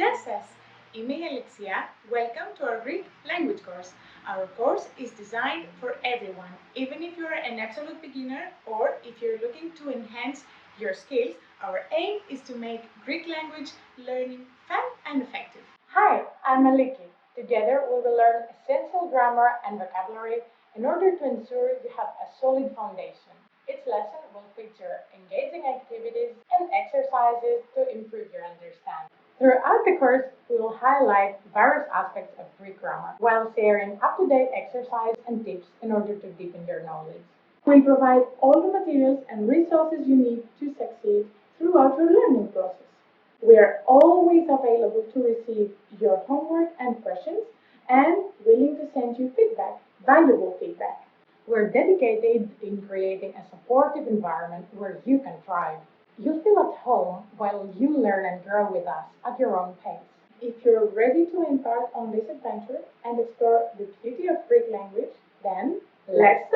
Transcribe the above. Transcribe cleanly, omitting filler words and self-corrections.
Γεια σας! Είμαι η Alexia. Welcome to our Greek language course. Our course is designed for everyone, even if you're an absolute beginner or if you're looking to enhance your skills. Our aim is to make Greek language learning fun and effective. Hi, I'm Maliki. Together we will learn essential grammar and vocabulary in order to ensure you have a solid foundation. Each lesson will feature engaging activities and exercises to improve your understanding. Throughout the course, we will highlight various aspects of Greek grammar while sharing up-to-date exercise and tips in order to deepen your knowledge. We'll provide all the materials and resources you need to succeed throughout your learning process. We are always available to receive your homework and questions and willing to send you feedback, valuable feedback. We're dedicated in creating a supportive environment where you can thrive. You'll feel at home while you learn and grow with us at your own pace. If you're ready to embark on this adventure and explore the beauty of Greek language, then let's start!